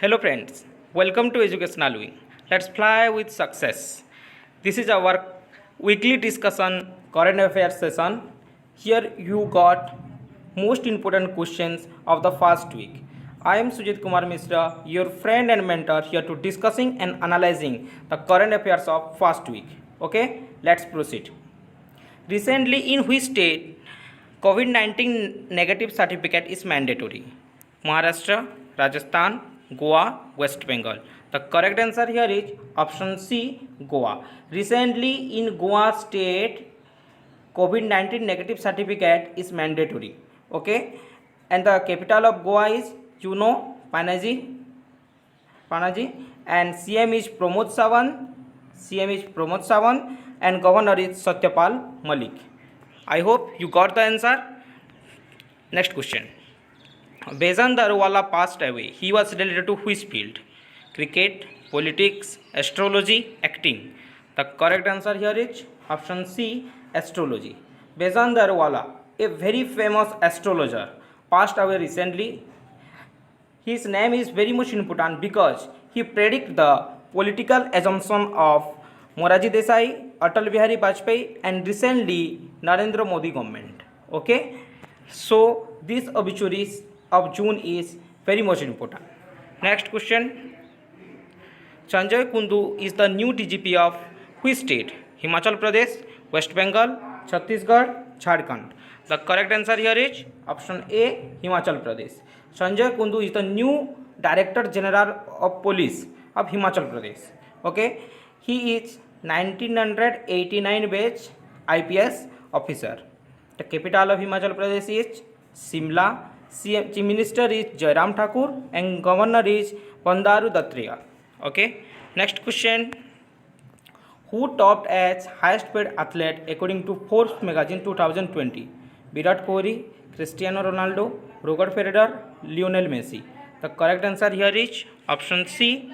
Hello friends, welcome to Educational Wing. Let's fly with success. This is our weekly discussion current affairs session. Here you got most important questions of the first week. I am Sujit Kumar Mishra, your friend and mentor here to discussing and analyzing the current affairs of first week. Okay, let's proceed. Recently, in which state COVID 19 negative certificate is mandatory? Maharashtra, Rajasthan, Goa, West Bengal. The correct answer here is option C, Goa. Recently, in Goa state, COVID 19 negative certificate is mandatory. Okay, and the capital of Goa is Panaji, and CM is Pramod Sawant, and Governor is Satyapal Malik. I hope you got the answer. Next question. Bejan Daruwala passed away. He was related to which field? Cricket, politics, astrology, acting. The correct answer here is option C, astrology. Bejan Daruwala, a very famous astrologer, passed away recently. His name is very much important because he predict the political assumption of Moraji Desai, Atal Bihari Vajpayee, and recently Narendra Modi government. Okay, so this obituaries of June is very much important. Next question. Sanjay Kundu is the new DGP of which state? Himachal Pradesh, West Bengal, Chhattisgarh, Jharkhand. The correct answer here is option A, Himachal Pradesh. Sanjay Kundu is the new Director General of Police of Himachal Pradesh. Okay, he is 1989 batch IPS officer. The capital of Himachal Pradesh is Shimla. Chief Minister is Jairam Thakur and Governor is Bandaru Dattriya. Okay, next question. Who topped as highest paid athlete according to Forbes magazine 2020? Virat Kohli, Cristiano Ronaldo, Roger Federer, Lionel Messi. The correct answer here is option C,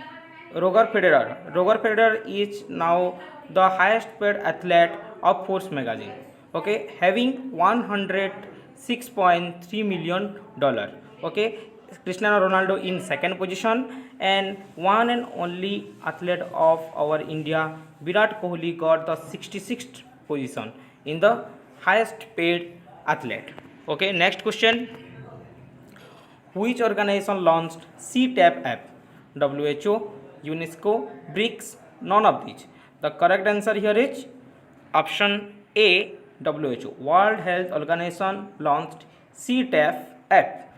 Roger Federer. Roger Federer is now the highest paid athlete of Forbes magazine. Okay, having $106.3 million. Okay, Cristiano Ronaldo in second position, and one and only athlete of our India, Virat Kohli, got the 66th position in the highest paid athlete. Okay, next question. Which organization launched CTAP app? WHO, UNESCO, BRICS, none of these. The correct answer here is option A, WHO. World Health Organization launched CTAP app.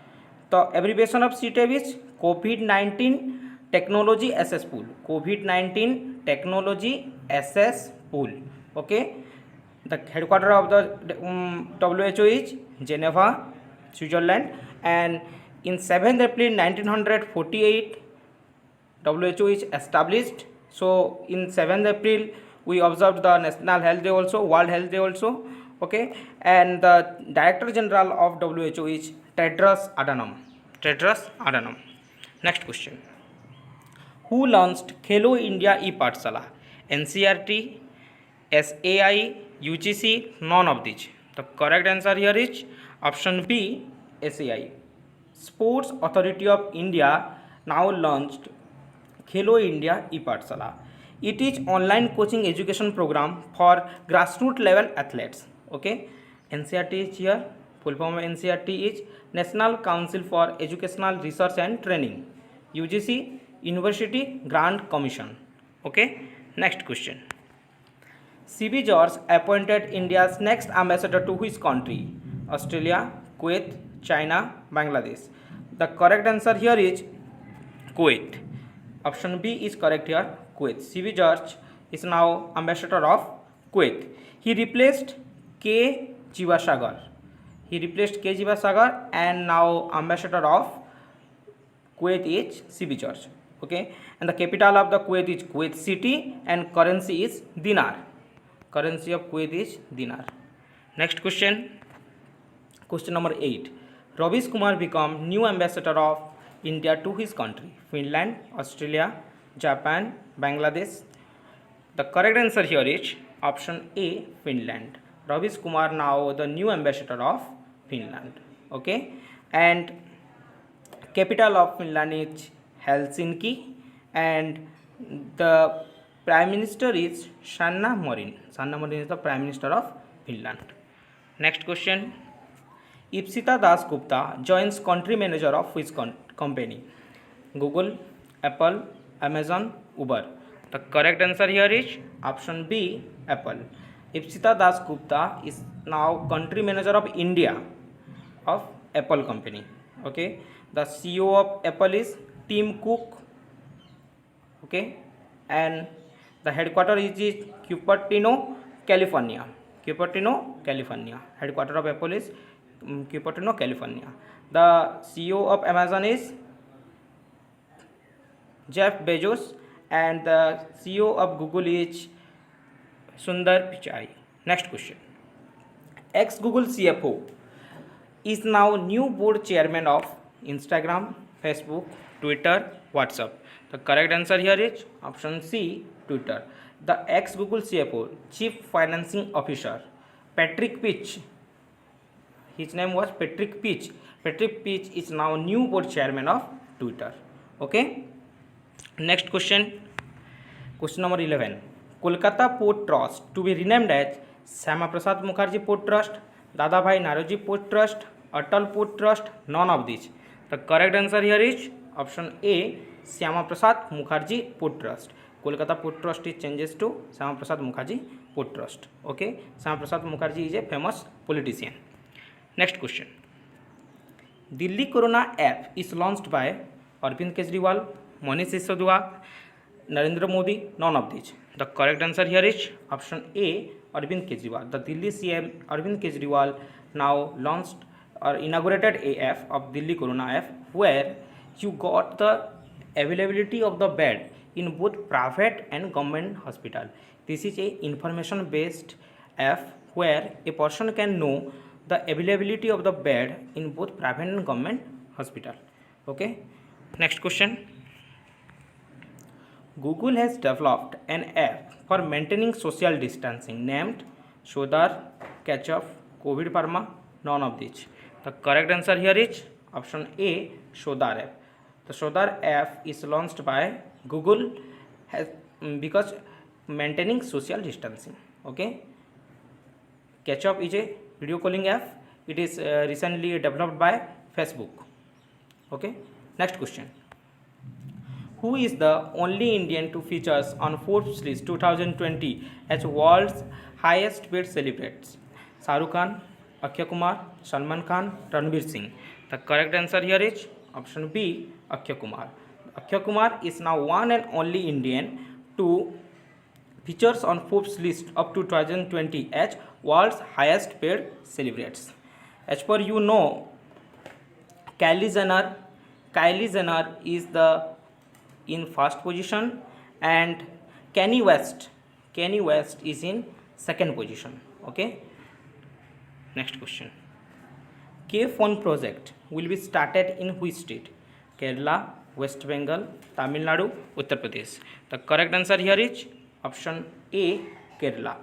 The abbreviation of CTAP is COVID-19 Technology Access Pool. COVID-19 Technology Access Pool. Okay. The headquarter of the WHO is Geneva, Switzerland, and in 7th April 1948 WHO is established. So in 7th April we observed the National Health Day also, World Health Day also. Okay, and the Director General of WHO is Tedros Adhanom. Next question. Who launched Khelo India e-Pathshala? NCERT, SAI, UGC, none of these. The correct answer here is option B, SAI. Sports Authority of India now launched Khelo India e-Pathshala. It is online coaching education program for grassroots level athletes. Okay, NCERT is here. Full form of NCERT is National Council for Educational Research and Training. UGC, University Grant Commission. Okay, next question. CB George appointed India's next ambassador to which country? Australia, Kuwait, China, Bangladesh. The correct answer here is Kuwait. Option B is correct here, Kuwait. CB George is now ambassador of Kuwait. He replaced K. Jivasagar. And now ambassador of Kuwait is CB George. Okay, and the capital of the Kuwait is Kuwait City, and currency is dinar. Currency of Kuwait is dinar. Next question. Question number 8. Ravish Kumar become new ambassador of India to his country? Finland, Australia, Japan, Bangladesh. The correct answer here is option A, Finland. Ravish Kumar now the new ambassador of Finland. Okay, and capital of Finland is Helsinki, and the Prime Minister is Sanna Marin. Sanna Marin is the Prime Minister of Finland. Next question. Ipsita Das Gupta joins country manager of which company? Google, Apple, Amazon, Uber. The correct answer here is option B, Apple. Ipsita Das Gupta is now country manager of India of Apple company. Okay, the CEO of Apple is Tim Cook. Okay, and the headquarter is Cupertino, California. Cupertino, California. Headquarter of Apple is Cupertino, California. The CEO of Amazon is Jeff Bezos, and the CEO of Google is Sundar Pichai. Next question. Ex-Google CFO is now new board chairman of Instagram, Facebook, Twitter, WhatsApp. The correct answer here is option C, Twitter. The ex-Google CFO, Chief Financing Officer, Patrick Pitch. His name was Patrick Pitch. Patrick Pitch is now new board chairman of Twitter. Okay. Next question. Question number 11. Kolkata Port Trust to be renamed as Syama Prasad Mukherjee Port Trust, Dadabhai Naroji Port Trust, Atal Port Trust, none of these. The correct answer here is option A, Syama Prasad Mukherjee Port Trust. Kolkata Port Trust is changes to Syama Prasad Mukherjee Port Trust. Okay, Syama Prasad Mukherjee is a famous politician. Next question. Delhi Corona app is launched by Arvind Kejriwal, Manish Sisodia, Narendra Modi, none of these. The correct answer here is option A, Arvind Kejriwal. The Delhi CM Arvind Kejriwal now launched or inaugurated a app of Delhi Corona app where you got the availability of the bed in both private and government hospital. This is a information based app where a person can know the availability of the bed in both private and government hospital. Okay. Next question. Google has developed an app for maintaining social distancing named Shodar, Ketchup, COVID Parma, none of these. The correct answer here is option A, Shodar app. The Shodar app is launched by Google because maintaining social distancing. Okay. Ketchup is a video calling app. It is recently developed by Facebook. Okay. Next question. Who is the only Indian to feature on Forbes list 2020 as world's highest paid celebrities? Shah Rukh Khan, Akshay Kumar, Salman Khan, Ranveer Singh. The correct answer here is option B, Akshay Kumar. Akshay Kumar is now one and only Indian to features on Forbes list of 2020 as world's highest paid celebrities. As per you know, Kylie Jenner is the in first position and Kanye West is in second position. Okay. Next question. K-Phone project will be started in which state? Kerala, West Bengal, Tamil Nadu, Uttar Pradesh. The correct answer here is option A, Kerala.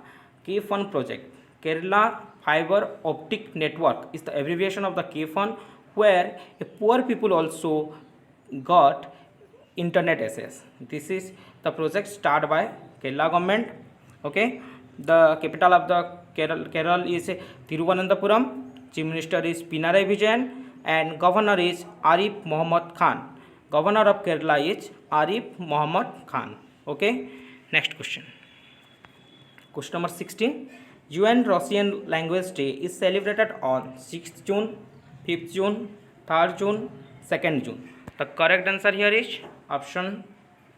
K-Phone project. Kerala Fiber Optic Network is the abbreviation of the K-Phone, where a poor people also got internet access. This is the project started by Kerala government. Okay. The capital of the Kerala is Thiruvananthapuram. Chief Minister is Pinarayi Vijayan and Governor is Arif Mohammad Khan. Governor of Kerala is Arif Mohammad Khan. Okay. Next question. Question number 16. UN Russian Language Day is celebrated on 6th June, 5th June, 3rd June, 2nd June. The correct answer here is option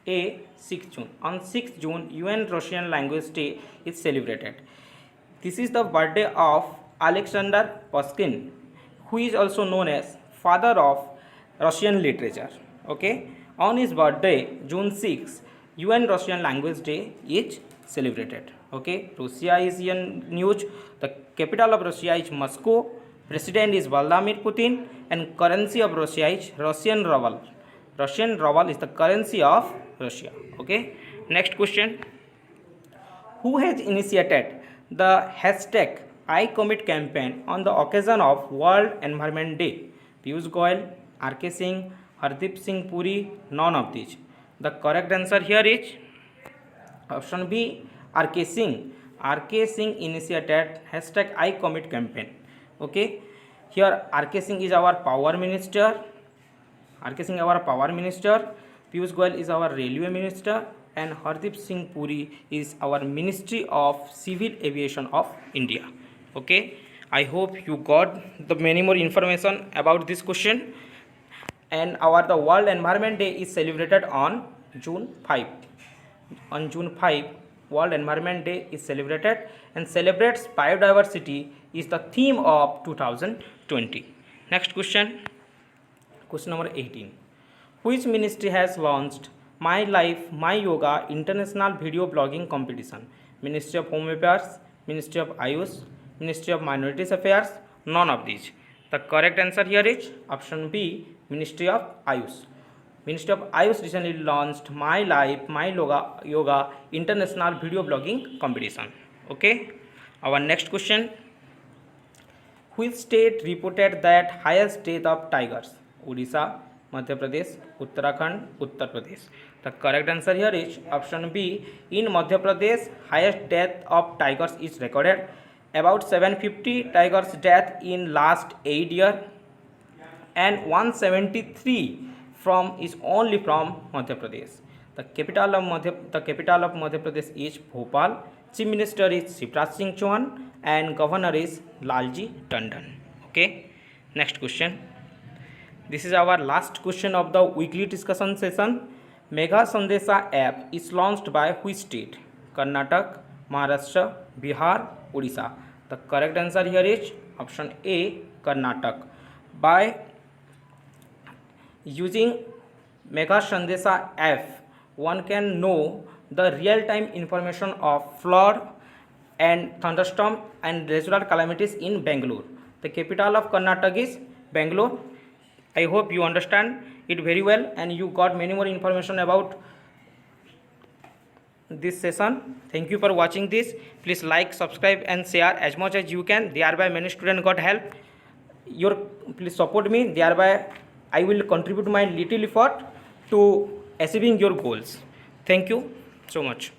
A, 6th June. On 6th June, UN Russian Language Day is celebrated. This is the birthday of Alexander Pushkin, who is also known as father of Russian literature. Okay. On his birthday, June 6, UN Russian Language Day is celebrated. Okay. Russia is in news. The capital of Russia is Moscow. President is Vladimir Putin and currency of Russia is Russian ruble. Russian ruble is the currency of Russia. Okay. Next question. Who has initiated the hashtag iCommit campaign on the occasion of World Environment Day? Piyush Goyal, R.K. Singh, Hardeep Singh Puri, none of these. The correct answer here is option B, RK Singh. RK Singh initiated hashtag I commit campaign. Okay, here RK Singh is our power minister. RK Singh our power minister. Piyush Goyal is our railway minister, and Hardeep Singh Puri is our Ministry of Civil Aviation of India. Okay, I hope you got the many more information about this question. And our the World Environment Day is celebrated on June 5. On June 5, World Environment Day is celebrated and celebrates biodiversity is the theme of 2020. Next question, question number 18. Which ministry has launched My Life, My Yoga International Video Blogging Competition? Ministry of Home Affairs, Ministry of Ayush, Ministry of Minorities Affairs, none of these. The correct answer here is option B, Ministry of Ayush. Ministry of Ayush recently launched My Life, My Yoga International Video Blogging Competition. Okay, our next question. Which state reported that highest death of tigers? Odisha, Madhya Pradesh, Uttarakhand, Uttar Pradesh. The correct answer here is option B. In Madhya Pradesh, highest death of tigers is recorded. About 750 tigers death in last 8 years, and 173 is only from Madhya Pradesh. The capital of Madhya Pradesh is Bhopal. Chief Minister is Shivraj Singh Chauhan, and Governor is Lalji Tandon. Okay. Next question. This is our last question of the weekly discussion session. Megha Sandesha app is launched by which state? Karnataka, Maharashtra, Bihar, Odisha. The correct answer here is option A, Karnataka. By using Megha Sandesha app, one can know the real-time information of flood and thunderstorm and natural calamities in Bangalore. The capital of Karnataka is Bangalore. I hope you understand it very well and you got many more information about this session. Thank you for watching this. Please like, subscribe and share as much as you can. Thereby many students got help. Please support me. Thereby I will contribute my little effort to achieving your goals. Thank you so much.